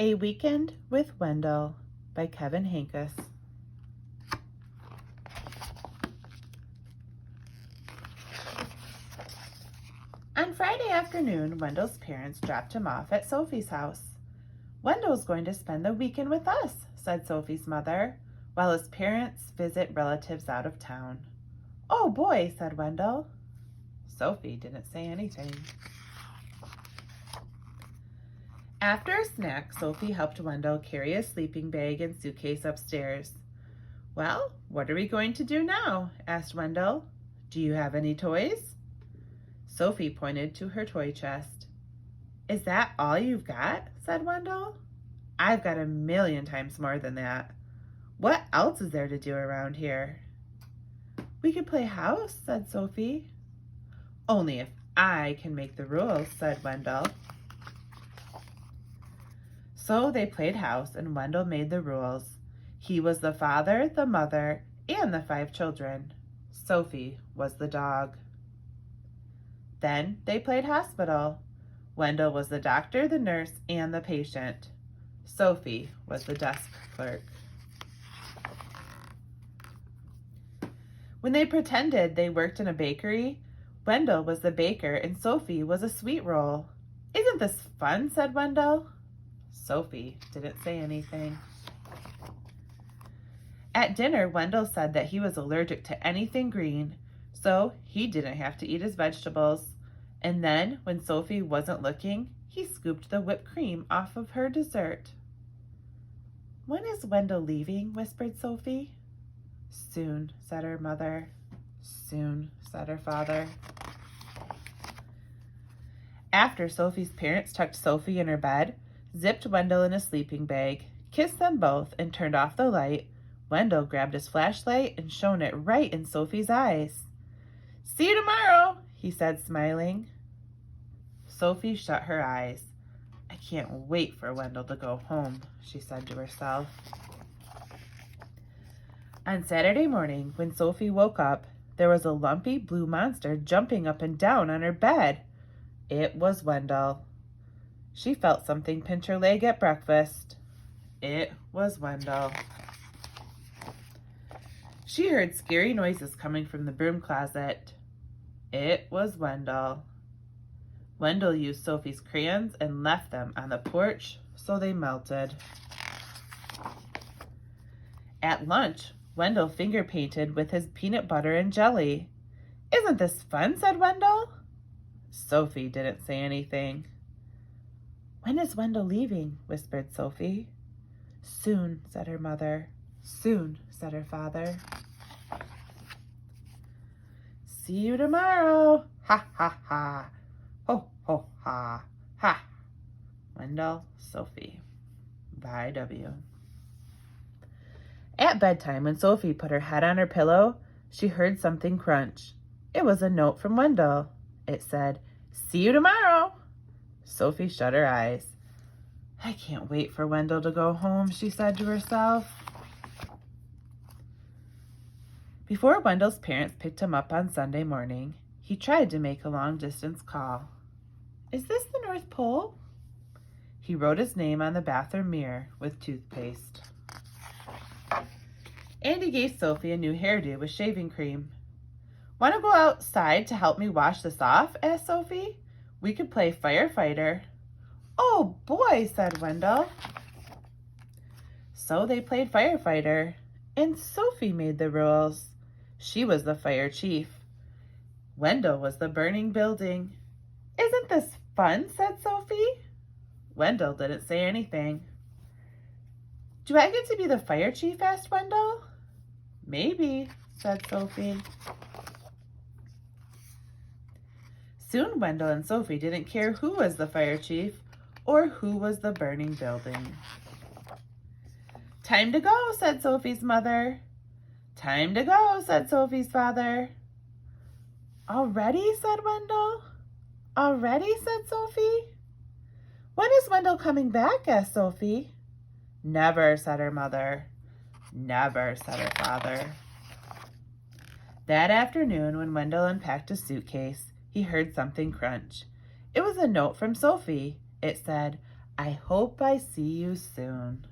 A Weekend with Wendell by Kevin Henkes. On Friday afternoon, Wendell's parents dropped him off at Sophie's house. "Wendell's going to spend the weekend with us," said Sophie's mother, while his parents visit relatives out of town. "Oh boy," said Wendell. Sophie didn't say anything. After a snack, Sophie helped Wendell carry his sleeping bag and suitcase upstairs. "Well, what are we going to do now?" asked Wendell. "Do you have any toys?" Sophie pointed to her toy chest. "Is that all you've got?" said Wendell. "I've got 1,000,000 times more than that. What else is there to do around here?" "We could play house," said Sophie. "Only if I can make the rules," said Wendell. So they played house, and Wendell made the rules. He was the father, the mother, and the 5 children. Sophie was the dog. Then they played hospital. Wendell was the doctor, the nurse, and the patient. Sophie was the desk clerk. When they pretended they worked in a bakery, Wendell was the baker and Sophie was a sweet roll. "Isn't this fun?" said Wendell. Sophie didn't say anything. At dinner, Wendell said that he was allergic to anything green, so he didn't have to eat his vegetables. And then, when Sophie wasn't looking, he scooped the whipped cream off of her dessert. "When is Wendell leaving?" whispered Sophie. "Soon," said her mother. "Soon," said her father. After Sophie's parents tucked Sophie in her bed, zipped Wendell in a sleeping bag, kissed them both, and turned off the light, Wendell grabbed his flashlight and shone it right in Sophie's eyes. "See you tomorrow," he said, smiling. Sophie shut her eyes. "I can't wait for Wendell to go home," she said to herself. On Saturday morning, when Sophie woke up, there was a lumpy blue monster jumping up and down on her bed. It was Wendell. She felt something pinch her leg at breakfast. It was Wendell. She heard scary noises coming from the broom closet. It was Wendell. Wendell used Sophie's crayons and left them on the porch so they melted. At lunch, Wendell finger painted with his peanut butter and jelly. "Isn't this fun?" said Wendell. Sophie didn't say anything. "When is Wendell leaving?" whispered Sophie. "Soon," said her mother. "Soon," said her father. "See you tomorrow. Ha, ha, ha. Ho, ho, ha. Ha." Wendell, Sophie. By W. At bedtime, when Sophie put her head on her pillow, she heard something crunch. It was a note from Wendell. It said, "See you tomorrow." Sophie shut her eyes. "I can't wait for Wendell to go home," she said to herself. Before Wendell's parents picked him up on Sunday morning, he tried to make a long-distance call. "Is this the North Pole?" He wrote his name on the bathroom mirror with toothpaste. And he gave Sophie a new hairdo with shaving cream. "Want to go outside to help me wash this off?" asked Sophie. "We could play firefighter." "Oh boy," said Wendell. So they played firefighter, and Sophie made the rules. She was the fire chief. Wendell was the burning building. "Isn't this fun?" said Sophie. Wendell didn't say anything. "Do I get to be the fire chief?" asked Wendell. "Maybe," said Sophie. Soon Wendell and Sophie didn't care who was the fire chief or who was the burning building. "Time to go," said Sophie's mother. "Time to go," said Sophie's father. "Already?" said Wendell. "Already?" said Sophie. "When is Wendell coming back?" asked Sophie. "Never," said her mother. "Never," said her father. That afternoon, when Wendell unpacked his suitcase, he heard something crunch. It was a note from Sophie. It said, I hope I see you soon.